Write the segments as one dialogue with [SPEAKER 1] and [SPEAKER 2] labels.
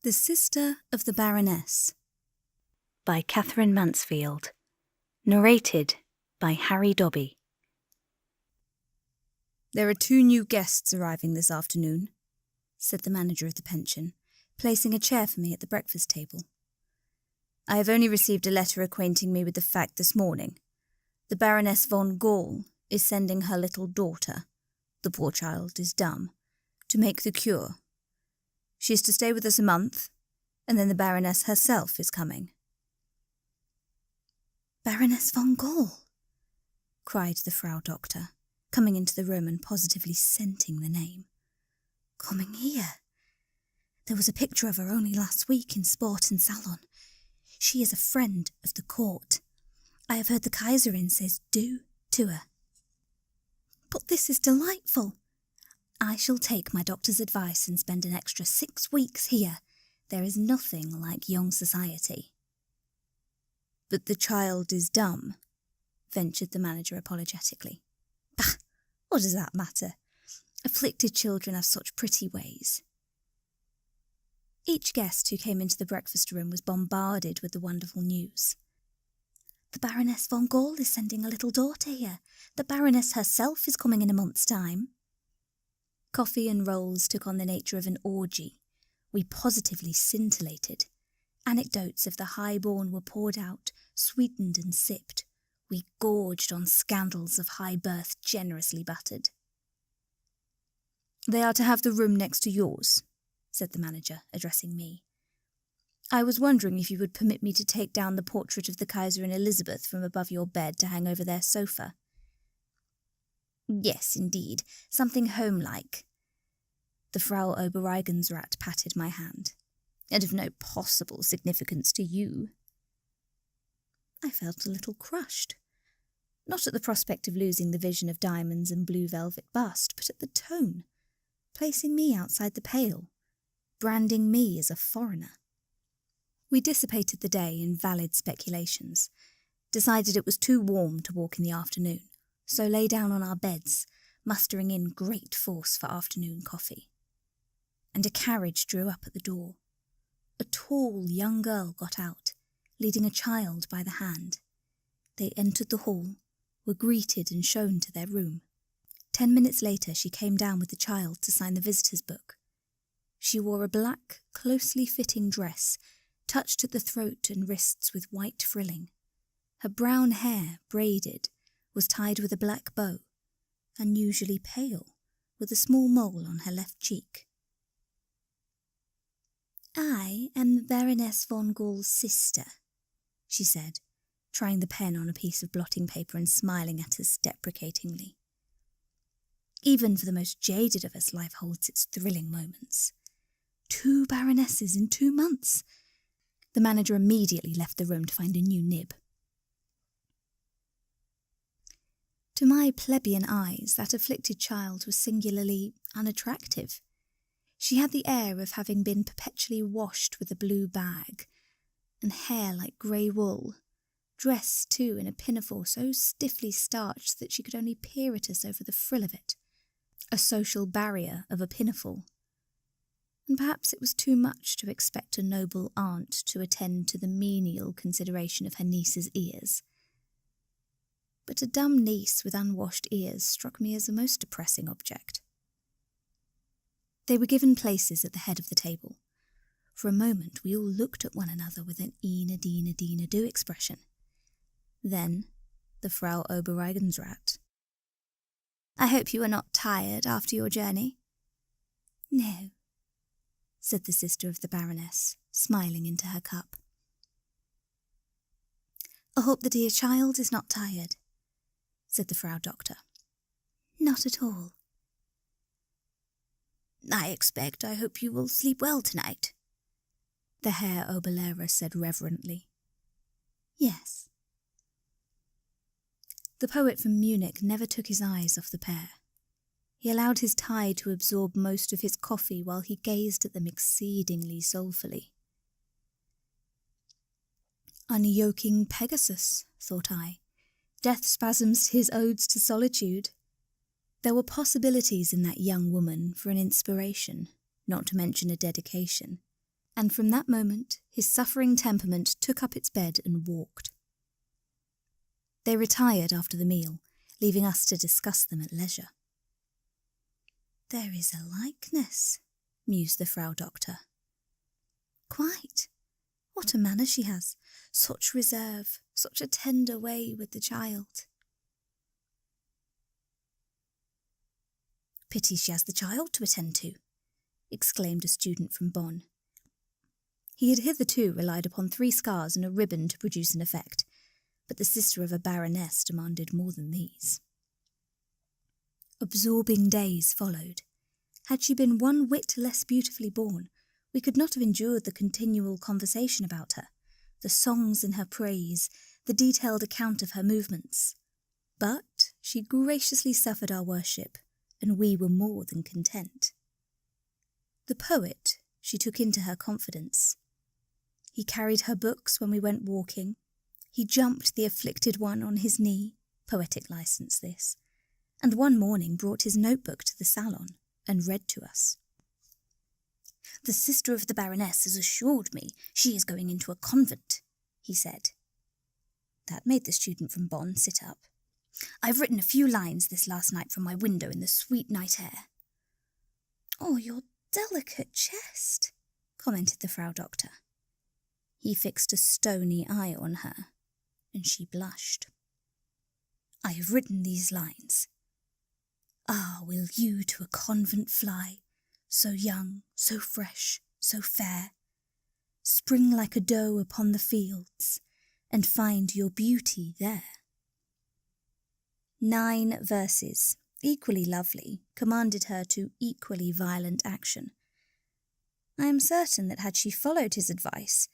[SPEAKER 1] The Sister of the Baroness by Katherine Mansfield. Narrated by Harry Dobby. "There are 2 new guests arriving this afternoon," said the manager of the pension, placing a chair for me at the breakfast table. "I have only received a letter acquainting me with the fact this morning. The Baroness von Gall is sending her little daughter, the poor child is dumb, to make the cure. She is to stay with us a month, and then the Baroness herself is coming." "Baroness von Gall!" cried the Frau Doctor, coming into the room and positively scenting the name. "Coming here? There was a picture of her only last week in Sport and Salon. She is a friend of the court. I have heard the Kaiserin says do to her." "But this is delightful. I shall take my doctor's advice and spend an extra 6 weeks here. There is nothing like young society." "But the child is dumb," ventured the manager apologetically. "Bah! What does that matter? Afflicted children have such pretty ways." Each guest who came into the breakfast room was bombarded with the wonderful news. "The Baroness von Gall is sending a little daughter here. The Baroness herself is coming in a month's time." Coffee and rolls took on the nature of an orgy. We positively scintillated. Anecdotes of the high-born were poured out, sweetened and sipped. We gorged on scandals of high birth generously buttered. "They are to have the room next to yours," said the manager, addressing me. "I was wondering if you would permit me to take down the portrait of the Kaiserin Elizabeth from above your bed to hang over their sofa." "Yes, indeed, something homelike." The Frau Oberregensrat patted my hand. "And of no possible significance to you." I felt a little crushed. Not at the prospect of losing the vision of diamonds and blue velvet bust, but at the tone, placing me outside the pale, branding me as a foreigner. We dissipated the day in valid speculations, decided it was too warm to walk in the afternoon, so lay down on our beds, mustering in great force for afternoon coffee. And a carriage drew up at the door. A tall young girl got out, leading a child by the hand. They entered the hall, were greeted and shown to their room. 10 minutes later she came down with the child to sign the visitor's book. She wore a black, closely fitting dress, touched at the throat and wrists with white frilling. Her brown hair, braided, was tied with a black bow, unusually pale, with a small mole on her left cheek. "I am the Baroness von Gall's sister," she said, trying the pen on a piece of blotting paper and smiling at us deprecatingly. Even for the most jaded of us, life holds its thrilling moments. 2 baronesses in 2 months. The manager immediately left the room to find a new nib. To my plebeian eyes, that afflicted child was singularly unattractive. She had the air of having been perpetually washed with a blue bag, and hair like grey wool, dressed, too, in a pinafore so stiffly starched that she could only peer at us over the frill of it, a social barrier of a pinafore. And perhaps it was too much to expect a noble aunt to attend to the menial consideration of her niece's ears. But a dumb niece with unwashed ears struck me as a most depressing object. They were given places at the head of the table. For a moment we all looked at one another with an Ina-dina-dina-do expression. Then the Frau Oberregensrat. "I hope you are not tired after your journey?" "No," said the sister of the Baroness, smiling into her cup. "I hope the dear child is not tired," said the Frau Doctor. "Not at all." I hope you will sleep well tonight," the Herr Oberlehrer said reverently. "Yes." The poet from Munich never took his eyes off the pair. He allowed his tie to absorb most of his coffee while he gazed at them exceedingly soulfully. Unyoking Pegasus, thought I. Death spasms to his odes to solitude. There were possibilities in that young woman for an inspiration, not to mention a dedication, and from that moment his suffering temperament took up its bed and walked. They retired after the meal, leaving us to discuss them at leisure. "There is a likeness," mused the Frau Doctor. "Quite. What a manner she has, such reserve, such a tender way with the child." "Pity she has the child to attend to," exclaimed a student from Bonn. He had hitherto relied upon 3 scars and a ribbon to produce an effect, but the sister of a Baroness demanded more than these. Absorbing days followed. Had she been 1 whit less beautifully born, we could not have endured the continual conversation about her, the songs in her praise, the detailed account of her movements. But she graciously suffered our worship, and we were more than content. The poet she took into her confidence. He carried her books when we went walking. He jumped the afflicted one on his knee, poetic licence this, and one morning brought his notebook to the salon and read to us. "The sister of the Baroness has assured me she is going into a convent," he said. That made the student from Bonn sit up. "I've written a few lines this last night from my window in the sweet night air." "Oh, your delicate chest," commented the Frau Doctor. He fixed a stony eye on her, and she blushed. "I have written these lines. Ah, will you to a convent fly, so young, so fresh, so fair, spring like a doe upon the fields, and find your beauty there?" 9 verses, equally lovely, commanded her to equally violent action. I am certain that had she followed his advice,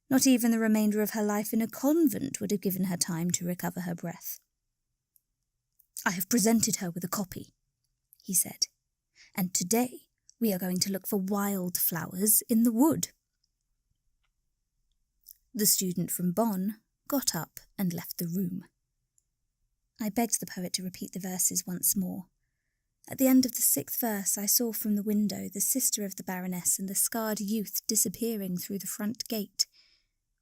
[SPEAKER 1] not even the remainder of her life in a convent would have given her time to recover her breath. "I have presented her with a copy," he said, "and today we are going to look for wild flowers in the wood." The student from Bonn got up and left the room. I begged the poet to repeat the verses once more. At the end of the 6th verse I saw from the window the sister of the Baroness and the scarred youth disappearing through the front gate,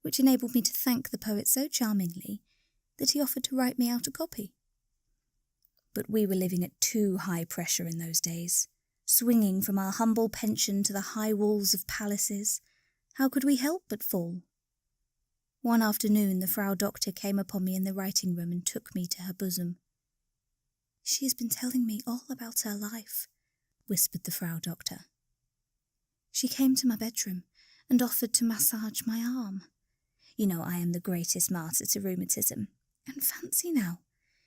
[SPEAKER 1] which enabled me to thank the poet so charmingly that he offered to write me out a copy. But we were living at too high pressure in those days, swinging from our humble pension to the high walls of palaces. How could we help but fall? One afternoon the Frau Doctor came upon me in the writing room and took me to her bosom. "She has been telling me all about her life," whispered the Frau Doctor. "She came to my bedroom and offered to massage my arm. You know I am the greatest martyr to rheumatism, and fancy now,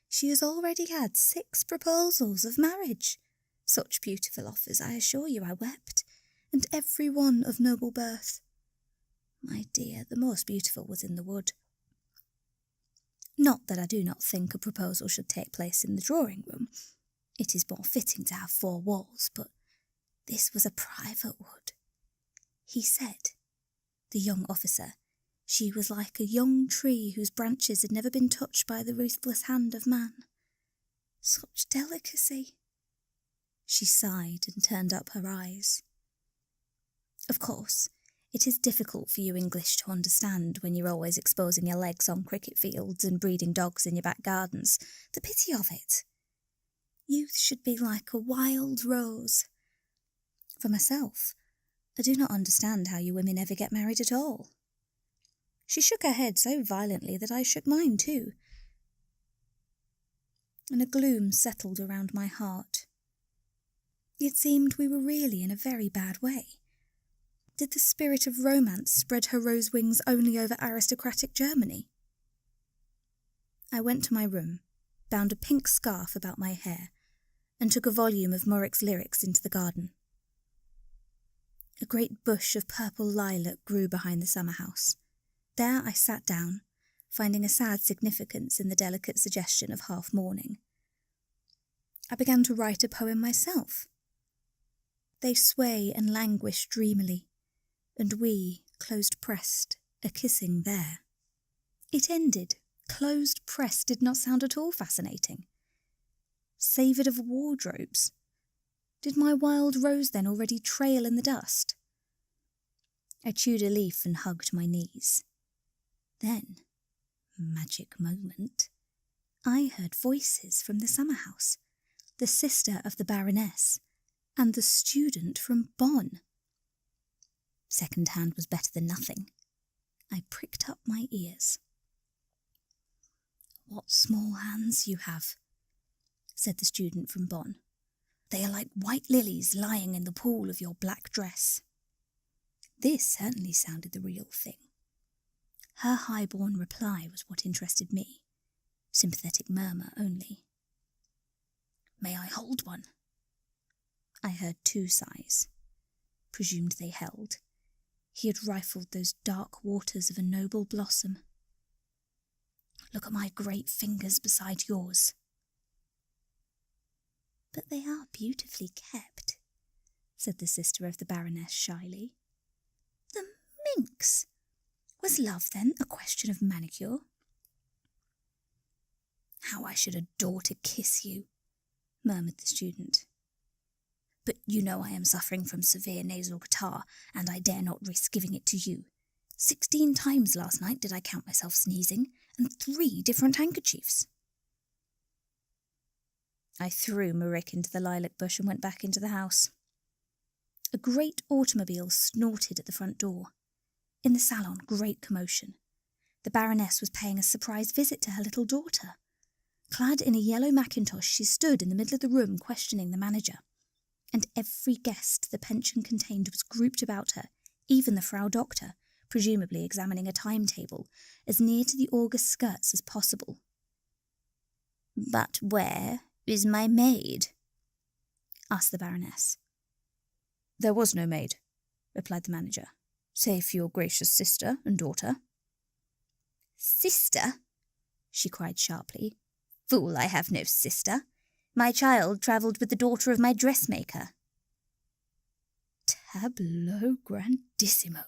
[SPEAKER 1] she has already had 6 proposals of marriage. Such beautiful offers, I assure you I wept, and every one of noble birth. My dear, the most beautiful was in the wood. Not that I do not think a proposal should take place in the drawing-room. It is more fitting to have 4 walls, but this was a private wood. He said, the young officer, she was like a young tree whose branches had never been touched by the ruthless hand of man. Such delicacy." She sighed and turned up her eyes. "Of course, it is difficult for you English to understand when you're always exposing your legs on cricket fields and breeding dogs in your back gardens. The pity of it. Youth should be like a wild rose. For myself, I do not understand how you women ever get married at all." She shook her head so violently that I shook mine too, and a gloom settled around my heart. It seemed we were really in a very bad way. Did the spirit of romance spread her rose wings only over aristocratic Germany? I went to my room, bound a pink scarf about my hair, and took a volume of Morrick's lyrics into the garden. A great bush of purple lilac grew behind the summer house. There I sat down, finding a sad significance in the delicate suggestion of half-mourning. I began to write a poem myself. They sway and languish dreamily, and we, closed-pressed, are kissing there. It ended. Closed-pressed did not sound at all fascinating. Savoured of wardrobes. Did my wild rose then already trail in the dust? I chewed a leaf and hugged my knees. Then, magic moment, I heard voices from the summer house, the sister of the Baroness, and the student from Bonn. Second hand was better than nothing. I pricked up my ears. "What small hands you have," said the student from Bonn. "They are like white lilies lying in the pool of your black dress." This certainly sounded the real thing. Her high-born reply was what interested me. Sympathetic murmur only. "May I hold one?" I heard 2 sighs. Presumed they held. He had rifled those dark waters of a noble blossom. "Look at my great fingers beside yours." "But they are beautifully kept," said the sister of the Baroness shyly. "The minx! Was love, then, a question of manicure?" "How I should adore to kiss you," murmured the student. "But you know I am suffering from severe nasal catarrh, and I dare not risk giving it to you. 16 times last night did I count myself sneezing, and 3 different handkerchiefs." I threw Marik into the lilac bush and went back into the house. A great automobile snorted at the front door. In the salon, great commotion. The Baroness was paying a surprise visit to her little daughter. Clad in a yellow mackintosh, she stood in the middle of the room questioning the manager. And every guest the pension contained was grouped about her, even the Frau Doctor, presumably examining a timetable, as near to the august skirts as possible. "But where is my maid?" asked the Baroness. "There was no maid," replied the manager, "save for your gracious sister and daughter." "Sister?" she cried sharply. "Fool, I have no sister. My child travelled with the daughter of my dressmaker." Tableau grandissimo,